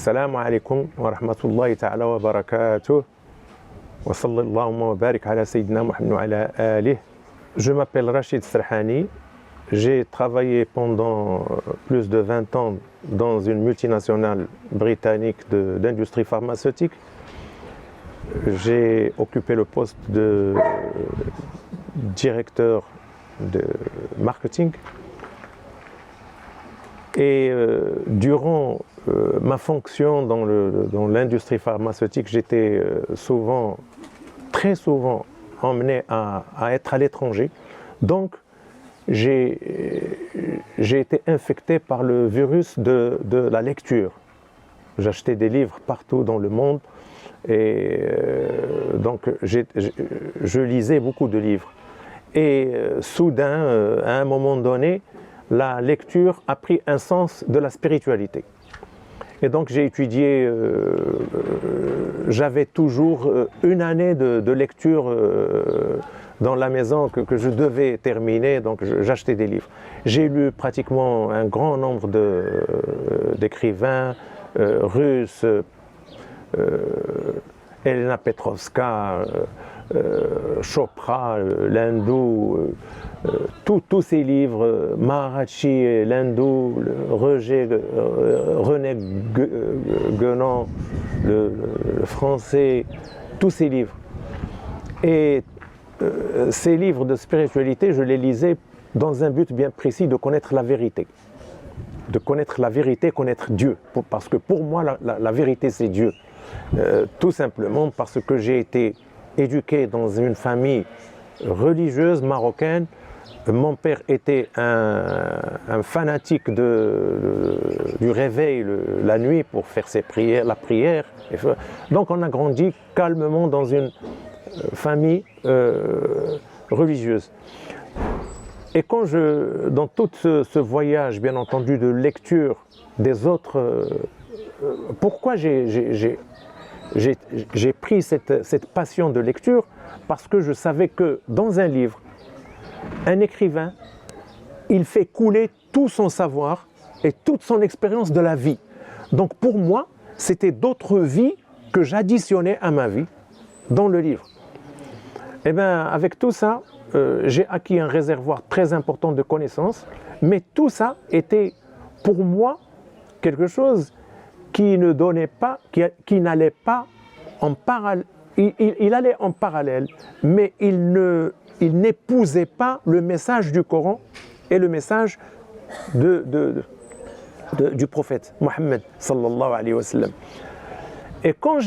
Assalamu alaikum wa rahmatullahi ta'ala wa barakatuh. Wa sallallahu wa barik ala sayyidina Muhammad wa ala alihi. Je m'appelle Rachid Serhani. J'ai travaillé pendant plus de 20 ans dans une multinationale britannique d'industrie pharmaceutique. J'ai occupé le poste de directeur de marketing. Et durant ma fonction dans l'industrie pharmaceutique, j'étais très souvent emmené à être à l'étranger. Donc, j'ai été infecté par le virus de la lecture. J'achetais des livres partout dans le monde et donc je lisais beaucoup de livres. Et soudain, à un moment donné, la lecture a pris un sens de la spiritualité. Et donc j'ai étudié, j'avais toujours une année de lecture dans la maison que je devais terminer, donc j'achetais des livres. J'ai lu pratiquement un grand nombre d'écrivains russes, Elena Petrovska, Chopra, l'hindou, tous ces livres, Maharaji, l'hindou, René Guénon, le français, tous ces livres. Et ces livres de spiritualité, je les lisais dans un but bien précis de connaître la vérité. De connaître la vérité, connaître Dieu. Parce que pour moi, la vérité, c'est Dieu. Tout simplement parce que j'ai été éduqué dans une famille religieuse marocaine. Mon père était un fanatique du réveil la nuit pour faire la prière. Donc on a grandi calmement dans une famille religieuse. Et quand dans tout ce voyage, bien entendu, de lecture des autres, pourquoi j'ai pris cette passion de lecture? Parce que je savais que dans un livre, un écrivain, il fait couler tout son savoir et toute son expérience de la vie. Donc pour moi, c'était d'autres vies que j'additionnais à ma vie dans le livre. Et bien avec tout ça, j'ai acquis un réservoir très important de connaissances, mais tout ça était pour moi quelque chose qui ne donnait pas, qui n'allait pas en parallèle. Il allait en parallèle, mais il n'épousait pas le message du Coran et le message du prophète Mohammed sallallahu alayhi wa sallam. Et quand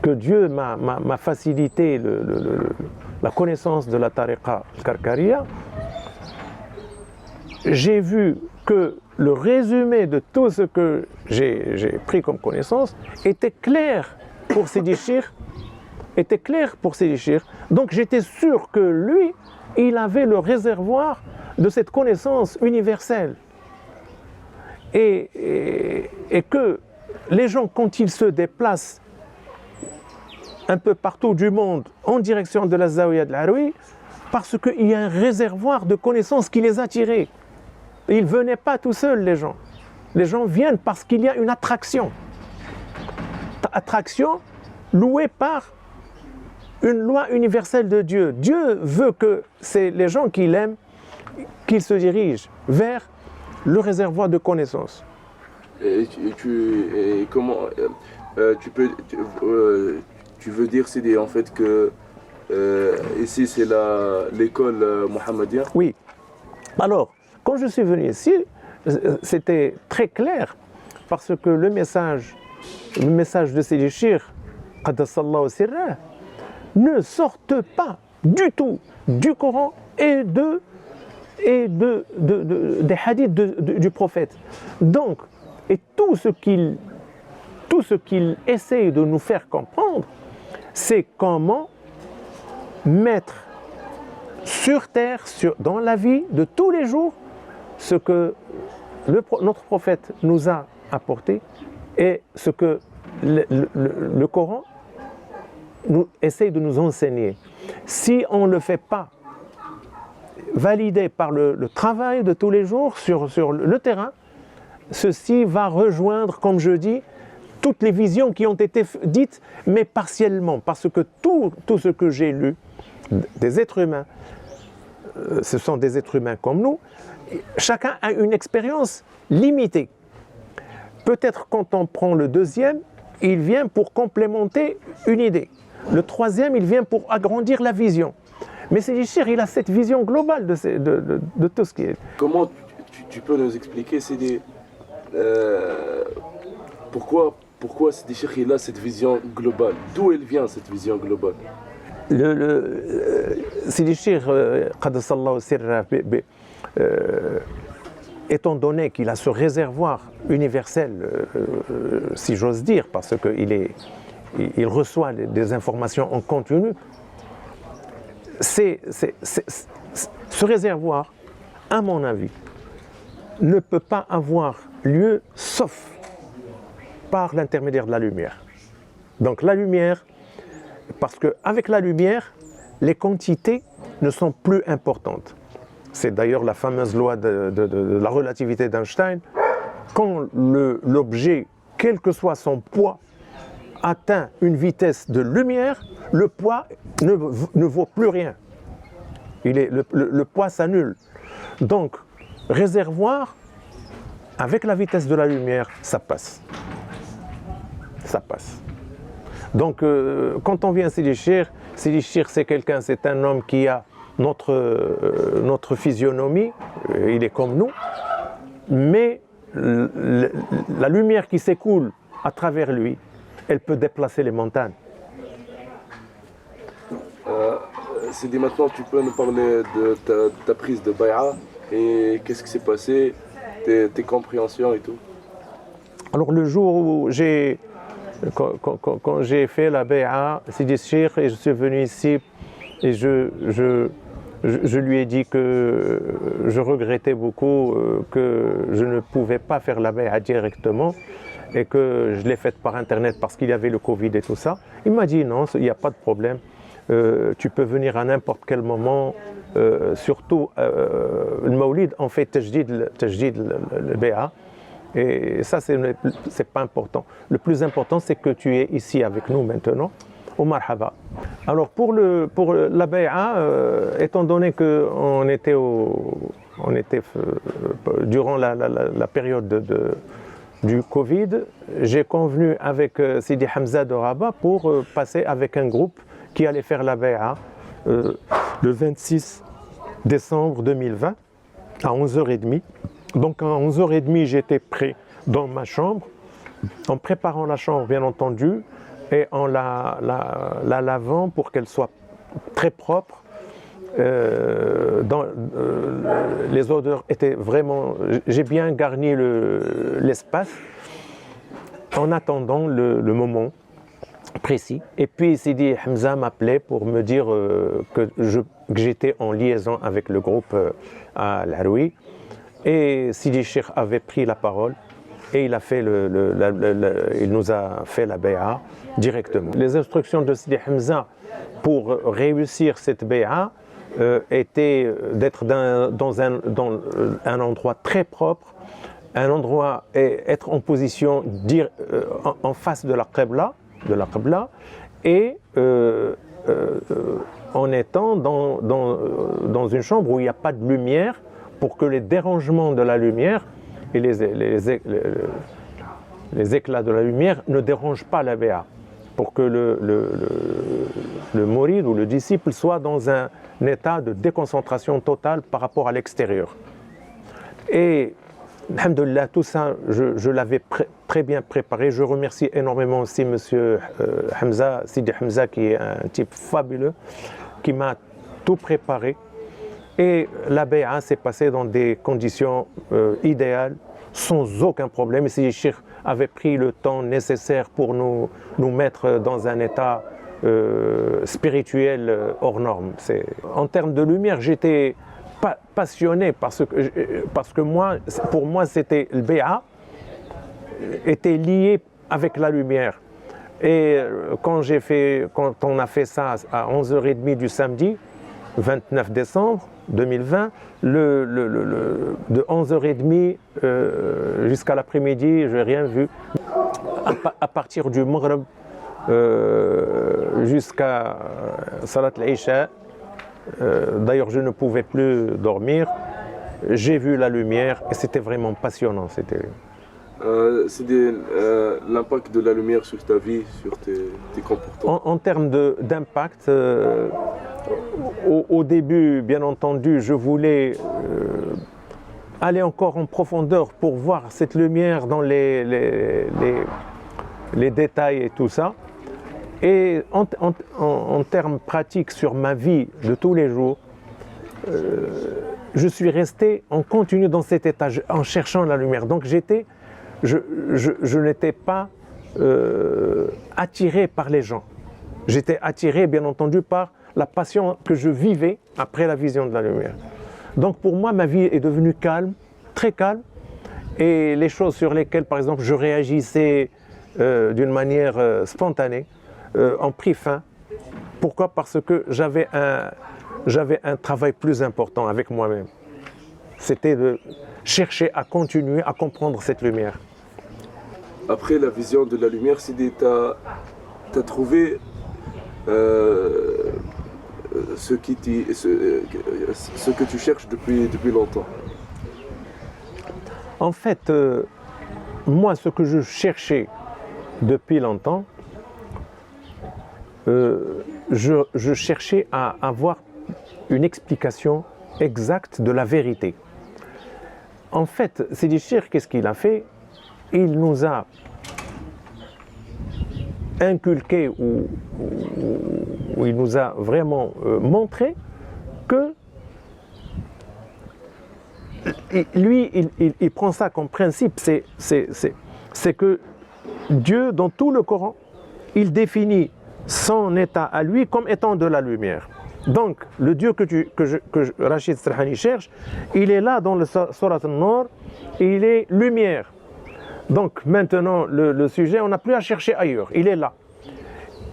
que Dieu m'a facilité la connaissance de la tariqa Karkaria, j'ai vu que le résumé de tout ce que j'ai pris comme connaissance était clair pour Sidi Chir, Donc j'étais sûr que lui, il avait le réservoir de cette connaissance universelle. Et que les gens, quand ils se déplacent un peu partout du monde en direction de la Zawiya de l'Haroui, parce qu'il y a un réservoir de connaissances qui les attirait. Ils ne venaient pas tout seuls, les gens. Les gens viennent parce qu'il y a une attraction. Attraction louée par une loi universelle de Dieu. Dieu veut que c'est les gens qui l'aiment, qu'ils se dirigent vers le réservoir de connaissances. Tu veux dire, Sidi, en fait que ici c'est l'école mohammedienne? Oui. Alors, quand je suis venu ici, c'était très clair parce que le message de Sidi Chir, Qaddasallahu sirrah, ne sortent pas du tout du Coran et des hadiths du prophète. Donc, et tout ce qu'il essaye de nous faire comprendre, c'est comment mettre sur terre, dans la vie de tous les jours, ce que notre prophète nous a apporté et ce que le Coran essaye de nous enseigner. Si on ne le fait pas valider par le travail de tous les jours sur le terrain, ceci va rejoindre, comme je dis, toutes les visions qui ont été dites, mais partiellement, parce que tout ce que j'ai lu des êtres humains, ce sont des êtres humains comme nous, chacun a une expérience limitée. Peut-être quand on prend le deuxième, il vient pour complémenter une idée. Le troisième, il vient pour agrandir la vision. Mais Sidi Cheikh, il a cette vision globale de tout ce qui est. Comment tu peux nous expliquer, Sidi, pourquoi Sidi Cheikh il a cette vision globale? D'où elle vient cette vision globale? Sidi Cheikh, Qaddasallahu sirra, étant donné qu'il a ce réservoir universel, si j'ose dire, parce qu'il reçoit des informations en continu, ce réservoir, à mon avis, ne peut pas avoir lieu sauf par l'intermédiaire de la lumière. Donc la lumière, parce qu'avec la lumière, les quantités ne sont plus importantes. C'est d'ailleurs la fameuse loi de la relativité d'Einstein. Quand l'objet, quel que soit son poids, atteint une vitesse de lumière, le poids ne vaut plus rien. Le poids s'annule. Donc, réservoir, avec la vitesse de la lumière, ça passe. Ça passe. Donc, quand on vient à Sidi Cheikh, c'est un homme qui a notre physionomie, il est comme nous, mais la lumière qui s'écoule à travers lui, elle peut déplacer les montagnes. Sidi, maintenant tu peux nous parler de ta prise de bay'a et qu'est-ce qui s'est passé, tes compréhensions et tout. Alors le jour où quand j'ai fait la bay'a, Sidi Cheikh, et je suis venu ici et je lui ai dit que je regrettais beaucoup que je ne pouvais pas faire la bay'a directement et que je l'ai faite par internet parce qu'il y avait le Covid et tout ça. Il m'a dit non, il n'y a pas de problème, tu peux venir à n'importe quel moment, surtout le Mawlid, on fait tajdid le bay'a. Et ça, c'est pas important. Le plus important, c'est que tu es ici avec nous maintenant, au marhaba. Alors pour la bay'a, étant donné qu'on était durant la période du Covid, j'ai convenu avec Sidi Hamza de Rabat pour passer avec un groupe qui allait faire la bay'a le 26 décembre 2020 à 11h30. Donc à 11h30, j'étais prêt dans ma chambre, en préparant la chambre bien entendu, et en la lavant pour qu'elle soit très propre. Les odeurs étaient vraiment... J'ai bien garni l'espace en attendant le moment précis. Et puis Sidi Hamza m'appelait pour me dire que j'étais en liaison avec le groupe à l'Aroui. Et Sidi Cheikh avait pris la parole et il nous a fait la bay'a directement. Les instructions de Sidi Hamza pour réussir cette bay'a étaient d'être dans un endroit très propre, un endroit et être en position en face de la Qibla, et en étant dans une chambre où il n'y a pas de lumière, pour que les dérangements de la lumière et les éclats de la lumière ne dérangent pas la bay'a, pour que le mouride ou le disciple soit dans un état de déconcentration totale par rapport à l'extérieur. Et alhamdoulilah, tout ça, je l'avais très bien préparé. Je remercie énormément aussi monsieur Hamza, Sidi Hamza, qui est un type fabuleux, qui m'a tout préparé. Et la bay'a s'est passée dans des conditions idéales, sans aucun problème. Et Sidi Cheikh avait pris le temps nécessaire pour nous mettre dans un état spirituel hors norme. En termes de lumière, j'étais passionné parce que pour moi, le bay'a était lié avec la lumière. Et quand on a fait ça à 11h30 du samedi, 29 décembre, 2020, de 11h30 jusqu'à l'après-midi, je n'ai rien vu. À partir du Maghreb jusqu'à Salat al-Isha, d'ailleurs je ne pouvais plus dormir, j'ai vu la lumière et c'était vraiment passionnant. L'impact de la lumière sur ta vie, sur tes comportements. En termes d'impact, au début, bien entendu, je voulais aller encore en profondeur pour voir cette lumière dans les détails et tout ça. Et en termes pratiques sur ma vie de tous les jours, je suis resté en continu dans cet état, en cherchant la lumière. Donc je n'étais pas attiré par les gens. J'étais attiré, bien entendu, par la passion que je vivais après la vision de la lumière. Donc pour moi, ma vie est devenue calme, très calme, et les choses sur lesquelles, par exemple, je réagissais d'une manière spontanée, ont pris fin. Pourquoi? Parce que j'avais un travail plus important avec moi-même. C'était de chercher à continuer à comprendre cette lumière. Après la vision de la lumière, Sidi, tu as trouvé ce que tu cherches depuis longtemps. En fait, moi, ce que je cherchais depuis longtemps, je cherchais à avoir une explication exacte de la vérité. En fait, Sidi Cheikh, qu'est-ce qu'il a fait? Il nous a inculqué ou il nous a vraiment montré que lui, il prend ça comme principe, c'est que Dieu, dans tout le Coran, il définit son état à lui comme étant de la lumière. Donc, le Dieu que Rachid Serhani cherche, il est là dans le Surat An-Nur, il est lumière. Donc maintenant, le sujet, on n'a plus à chercher ailleurs, il est là.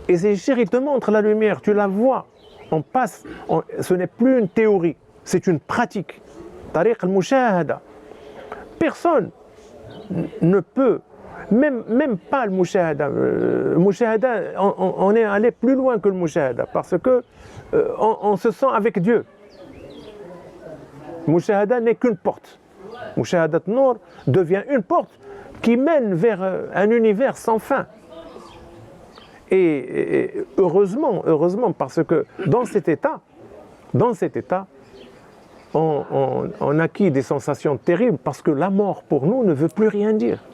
Et c'est cher, il te montre la lumière, tu la vois. Ce n'est plus une théorie, c'est une pratique. Tariq al-Mushahada. Personne ne peut, même pas le Mushahada. Mushahada, on est allé plus loin que le Mushahada, parce que on se sent avec Dieu. Mushahada n'est qu'une porte. Mushahadat Nour devient une porte qui mène vers un univers sans fin. Et heureusement, parce que dans cet état, on acquit des sensations terribles, parce que la mort pour nous ne veut plus rien dire.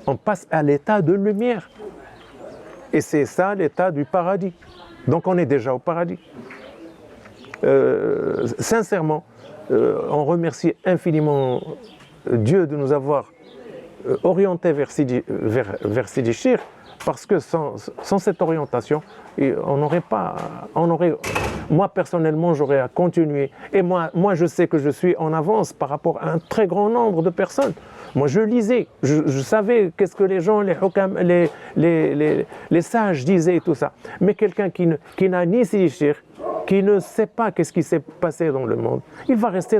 On passe à l'état de lumière. Et c'est ça l'état du paradis. Donc on est déjà au paradis. Sincèrement, on remercie infiniment Dieu de nous avoir orientés vers Sidi Cheikh, parce que sans cette orientation, moi personnellement, j'aurais à continuer. Et moi, je sais que je suis en avance par rapport à un très grand nombre de personnes. Moi, je lisais, je savais qu'est-ce que les gens, les sages disaient et tout ça. Mais quelqu'un qui n'a ni Sidi Cheikh, qui ne sait pas qu'est-ce qui s'est passé dans le monde, il va rester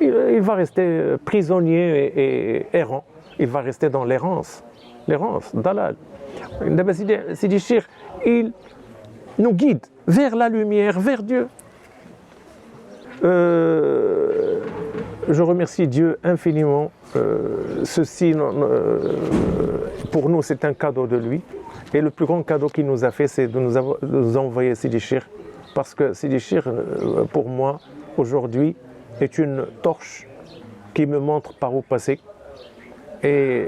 il va rester prisonnier et errant. Il va rester dans l'errance, dalal. Sidi Cheikh, il nous guide vers la lumière, vers Dieu. Je remercie Dieu infiniment. Ceci, pour nous, c'est un cadeau de lui. Et le plus grand cadeau qu'il nous a fait, c'est de nous envoyer Sidi Cheikh. Parce que Sidi Cheikh, pour moi, aujourd'hui, est une torche qui me montre par où passer. Et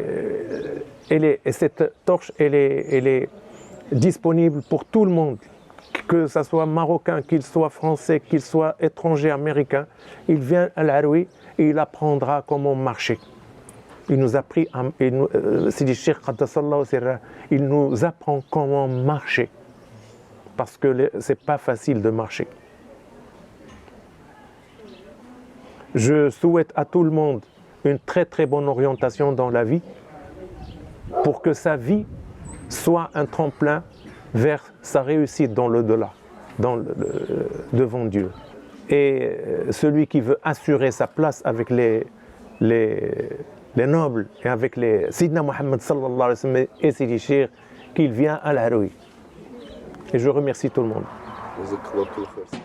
cette torche, elle est disponible pour tout le monde. Que ce soit marocain, qu'il soit français, qu'il soit étranger, américain. Il vient à l'Aroui et il apprendra comment marcher. Il nous a appris, Sidi Cheikh Qaddasallahu Sirra, il nous apprend comment marcher. Parce que c'est pas facile de marcher. Je souhaite à tout le monde une très très bonne orientation dans la vie pour que sa vie soit un tremplin vers sa réussite dans l'au-delà. devant Dieu. Et celui qui veut assurer sa place avec les nobles et avec les Sidna Mohammed sallallahu alayhi wa sallam et Sidi Cheikh, qu'il vient à l'Haroui. Et je remercie tout le monde. Jazakallah khayr.